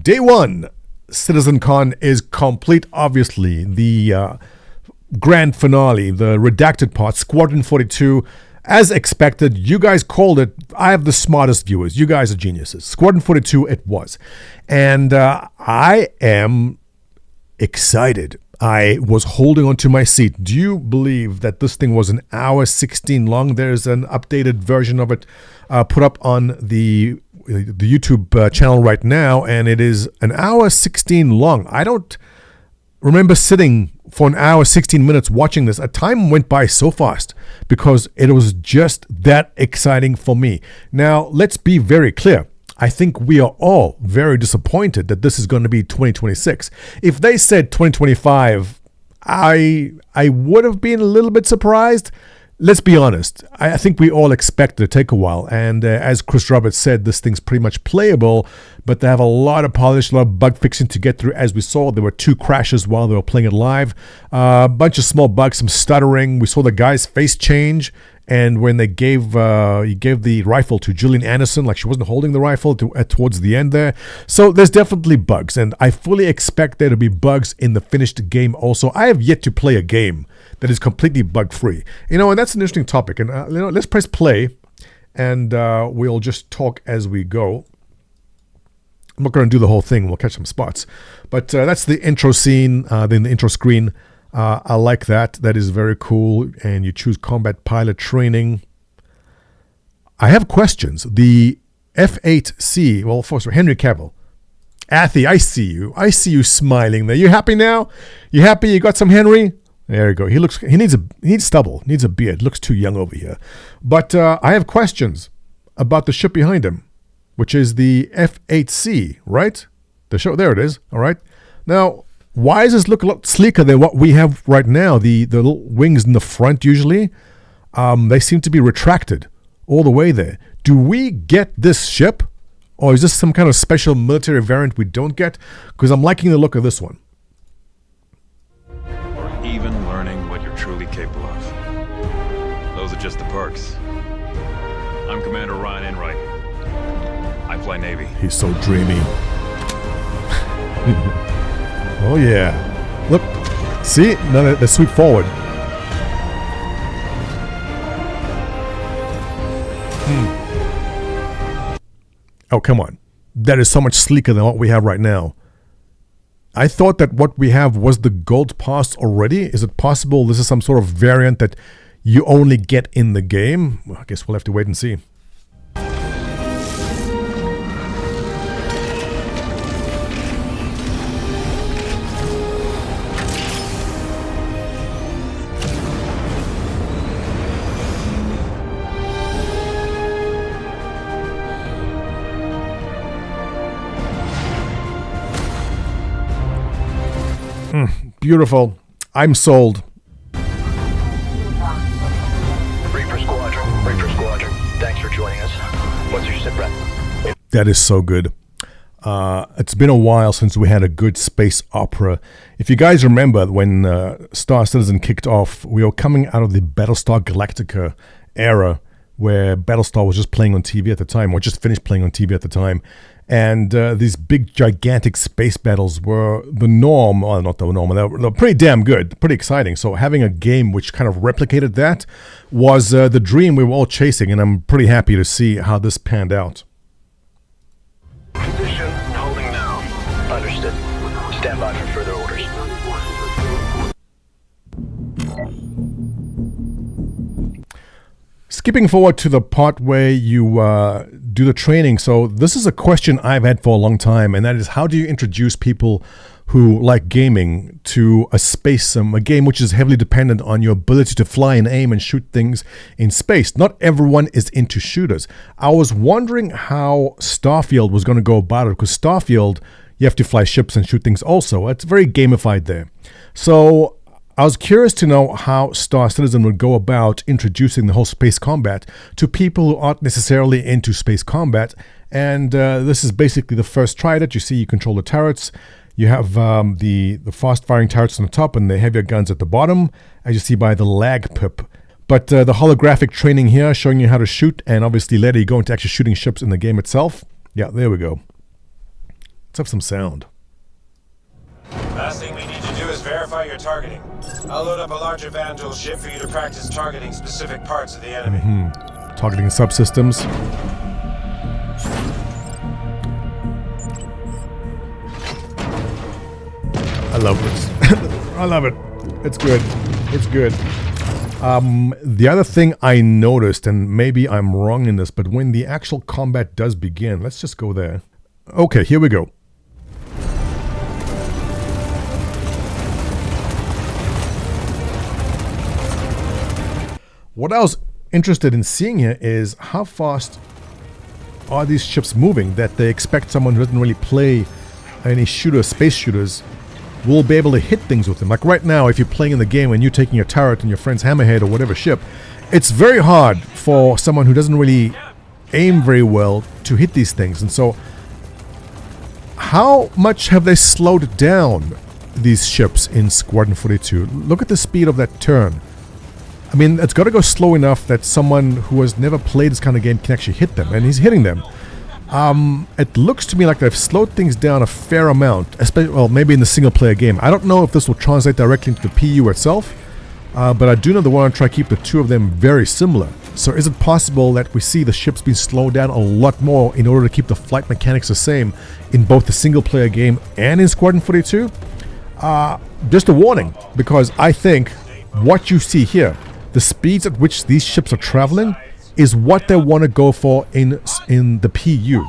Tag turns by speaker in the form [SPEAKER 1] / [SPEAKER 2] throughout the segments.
[SPEAKER 1] day one, CitizenCon is complete. Obviously, the grand finale, the redacted part, Squadron 42, as expected. You guys called it. I have the smartest viewers. You guys are geniuses. Squadron 42, it was. And I am excited. I was holding onto my seat. Do you believe that this thing was an hour 16 long? There's an updated version of it put up on the YouTube channel right now, and it is an hour 16 long. I don't remember sitting for an hour 16 minutes watching this. A time went by so fast because it was just that exciting for me. Now, let's be very clear. I think we are all very disappointed that this is going to be 2026. If they said 2025, I would have been a little bit surprised. Let's be honest. I think we all expect it to take a while. And as Chris Roberts said, this thing's pretty much playable, but they have a lot of polish, a lot of bug fixing to get through. As we saw, there were 2 crashes while they were playing it live. A bunch of small bugs, some stuttering. We saw the guy's face change. And when they gave the rifle to Gillian Anderson, like she wasn't holding the rifle towards the end there. So there's definitely bugs, and I fully expect there to be bugs in the finished game also. I have yet to play a game that is completely bug-free. And that's an interesting topic. And let's press play, and we'll just talk as we go. I'm not going to do the whole thing. We'll catch some spots. But that's the intro scene, then the intro screen. I like that. That is very cool. And you choose combat pilot training. I have questions. The F8C, well, first, Henry Cavill. Athy, I see you. I see you smiling there. You happy now? You happy? You got some Henry? There you go. He needs stubble. Needs a beard. Looks too young over here. But I have questions about the ship behind him, which is the F8C, right? There it is. All right. Now, why does this look a lot sleeker than what we have right now? The little wings in the front usually, they seem to be retracted all the way there. Do we get this ship? Or is this some kind of special military variant we don't get? Because I'm liking the look of this one.
[SPEAKER 2] Or even learning what you're truly capable of. Those are just the perks. I'm Commander Ryan Enright. I fly Navy.
[SPEAKER 1] He's so dreamy. Oh yeah. Look. See? No, they sweep forward. Oh, come on. That is so much sleeker than what we have right now. I thought that what we have was the gold pass already. Is it possible this is some sort of variant that you only get in the game? Well, I guess we'll have to wait and see. Beautiful. I'm sold.
[SPEAKER 3] Reaper Squadron. Thanks for joining us. What's your sit rep?
[SPEAKER 1] That is so good. It's been a while since we had a good space opera. If you guys remember when Star Citizen kicked off, we were coming out of the Battlestar Galactica era where Battlestar was just playing on TV at the time, or just finished playing on TV at the time. And these big, gigantic space battles were the norm. Well, not the norm. They were pretty damn good, pretty exciting. So having a game which kind of replicated that was the dream we were all chasing. And I'm pretty happy to see how this panned out.
[SPEAKER 3] Position holding now. Understood. Stand by for further orders.
[SPEAKER 1] Skipping forward to the part where you do the training. So this is a question I've had for a long time, and that is, how do you introduce people who like gaming to a space sim, a game which is heavily dependent on your ability to fly and aim and shoot things in space? Not everyone is into shooters. I was wondering how Starfield was going to go about it, because Starfield, you have to fly ships and shoot things also. It's very gamified there. So I was curious to know how Star Citizen would go about introducing the whole space combat to people who aren't necessarily into space combat. And this is basically the first try at it. You see, you control the turrets. You have the fast-firing turrets on the top and the heavier guns at the bottom, as you see by the lag pip. But the holographic training here showing you how to shoot, and obviously later you go into actually shooting ships in the game itself. Yeah, there we go. Let's have some sound.
[SPEAKER 4] Last thing we need to do is verify your targeting. I'll load up a larger Vandal ship for you to practice targeting specific parts of the enemy.
[SPEAKER 1] Targeting subsystems. I love this. I love it. It's good. It's good. The other thing I noticed, and maybe I'm wrong in this, but when the actual combat does begin, let's just go there. Okay, here we go. What I was interested in seeing here is how fast are these ships moving that they expect someone who doesn't really play any space shooters, will be able to hit things with them. Like right now, if you're playing in the game and you're taking your turret and your friend's hammerhead or whatever ship, it's very hard for someone who doesn't really aim very well to hit these things. And so, how much have they slowed down these ships in Squadron 42? Look at the speed of that turn. I mean, it's got to go slow enough that someone who has never played this kind of game can actually hit them, and he's hitting them. It looks to me like they've slowed things down a fair amount, especially, well, maybe in the single-player game. I don't know if this will translate directly into the PU itself, but I do know they want to try to keep the two of them very similar. So is it possible that we see the ships being slowed down a lot more in order to keep the flight mechanics the same in both the single-player game and in Squadron 42? Just a warning, because I think what you see here, the speeds at which these ships are traveling, is what they want to go for in the PU,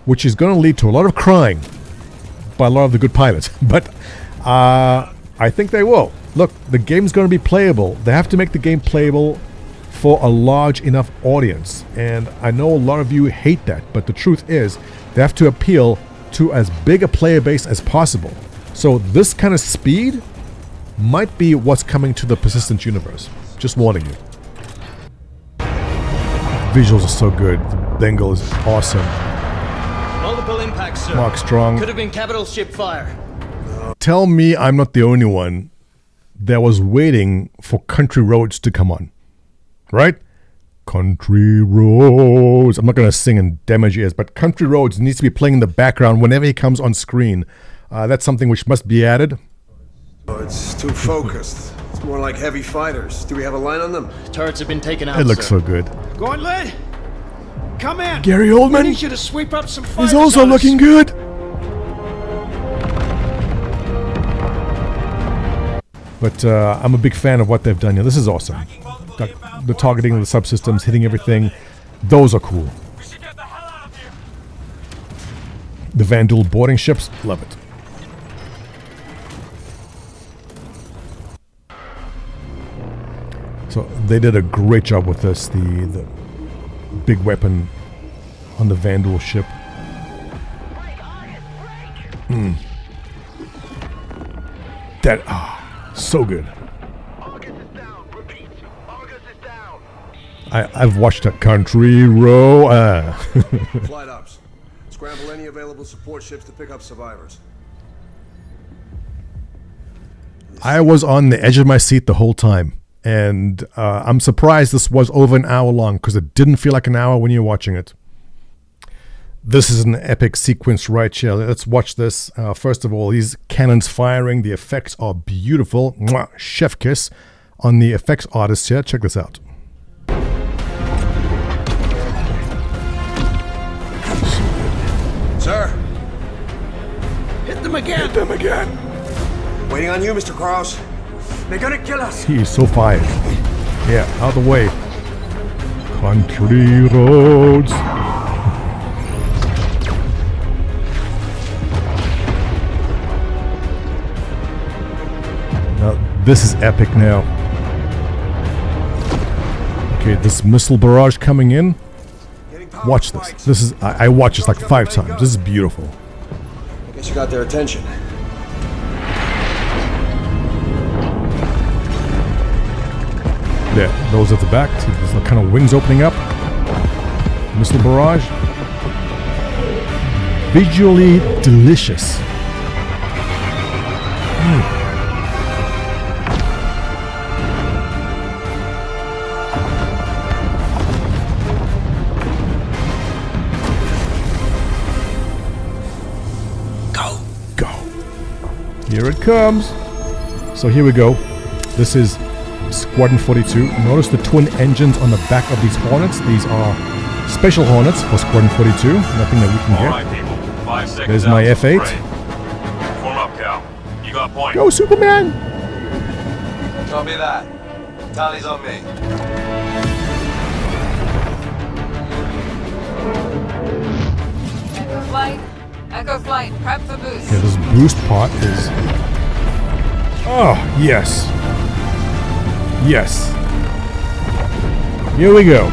[SPEAKER 1] which is going to lead to a lot of crying by a lot of the good pilots. But I think they will. Look, the game's going to be playable. They have to make the game playable for a large enough audience. And I know a lot of you hate that, but the truth is they have to appeal to as big a player base as possible. So this kind of speed might be what's coming to the Persistent universe. Just warning you. Visuals are so good. The Bengal is awesome.
[SPEAKER 5] Multiple impacts, sir.
[SPEAKER 1] Mark Strong.
[SPEAKER 5] Could have been capital ship fire.
[SPEAKER 1] Tell me I'm not the only one that was waiting for Country Roads to come on. Right? Country Roads. I'm not going to sing and damage ears, but Country Roads needs to be playing in the background whenever he comes on screen. That's something which must be added.
[SPEAKER 6] Oh, it's too focused. It's more like heavy fighters. Do we have a line on them?
[SPEAKER 5] Turrets have been taken out,
[SPEAKER 1] It looks
[SPEAKER 5] sir.
[SPEAKER 1] so good.
[SPEAKER 7] Gauntlet, come in.
[SPEAKER 1] Gary
[SPEAKER 7] I
[SPEAKER 1] Oldman
[SPEAKER 7] need you to sweep up some fighters
[SPEAKER 1] is also
[SPEAKER 7] on us.
[SPEAKER 1] looking good. But I'm a big fan of what they've done here. This is awesome. The targeting of the subsystems, hitting everything. Those are cool. The Vandal boarding ships, love it. So they did a great job with this. The big weapon on the Vandal ship. That so good. I've watched a Country Row.
[SPEAKER 6] Flight ops. Scramble any available support ships to pick up survivors.
[SPEAKER 1] I was on the edge of my seat the whole time. And I'm surprised this was over an hour long, because it didn't feel like an hour when you're watching it. This is an epic sequence right here. Let's watch this. First of all, these cannons firing. The effects are beautiful. Mwah, chef kiss on the effects artist here. Check this out.
[SPEAKER 6] Sir,
[SPEAKER 7] Hit them again.
[SPEAKER 1] Hit them again.
[SPEAKER 6] waiting on you, Mr. Krause.
[SPEAKER 7] They're gonna kill us.
[SPEAKER 1] He is so fired. Yeah, out of the way. Country Roads. Now, this is epic now. Okay, this missile barrage coming in. Watch this. This is I watched this like 5 times. This is beautiful.
[SPEAKER 6] I guess you got their attention.
[SPEAKER 1] There, those at the back. See, there's the kind of wings opening up. Missile barrage. Visually delicious. Here it comes. So here we go. This is Squadron 42. Notice the twin engines on the back of these Hornets. These are special Hornets for Squadron 42. Nothing that we can
[SPEAKER 2] All
[SPEAKER 1] get.
[SPEAKER 2] right, people. 5 seconds.
[SPEAKER 1] There's my
[SPEAKER 2] out.
[SPEAKER 1] F8.
[SPEAKER 2] Ready. Form up, Cal. You got point.
[SPEAKER 1] Go, Superman!
[SPEAKER 8] Copy that. Tally's on me.
[SPEAKER 9] Echo flight. Echo flight. Prep for boost.
[SPEAKER 1] Yeah, this boost part is... Oh, yes. Yes. Here we go.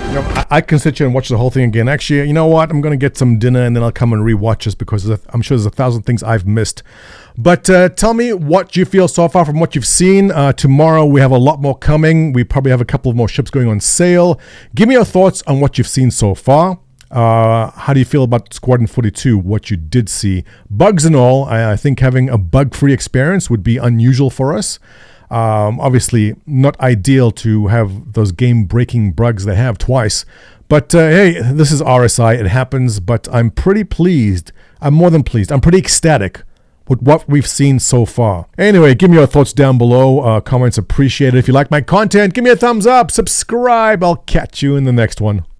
[SPEAKER 1] You know, I can sit here and watch the whole thing again. Actually, you know what? I'm going to get some dinner and then I'll come and rewatch this because I'm sure there's 1,000 things I've missed. But tell me what you feel so far from what you've seen. Tomorrow we have a lot more coming. We probably have a couple of more ships going on sale. Give me your thoughts on what you've seen so far. How do you feel about Squadron 42, what you did see? Bugs and all, I think having a bug-free experience would be unusual for us. Obviously, not ideal to have those game-breaking bugs they have twice. But hey, this is RSI. It happens, but I'm pretty pleased. I'm more than pleased. I'm pretty ecstatic with what we've seen so far. Anyway, give me your thoughts down below. Comments appreciated. If you like my content, give me a thumbs up. Subscribe. I'll catch you in the next one.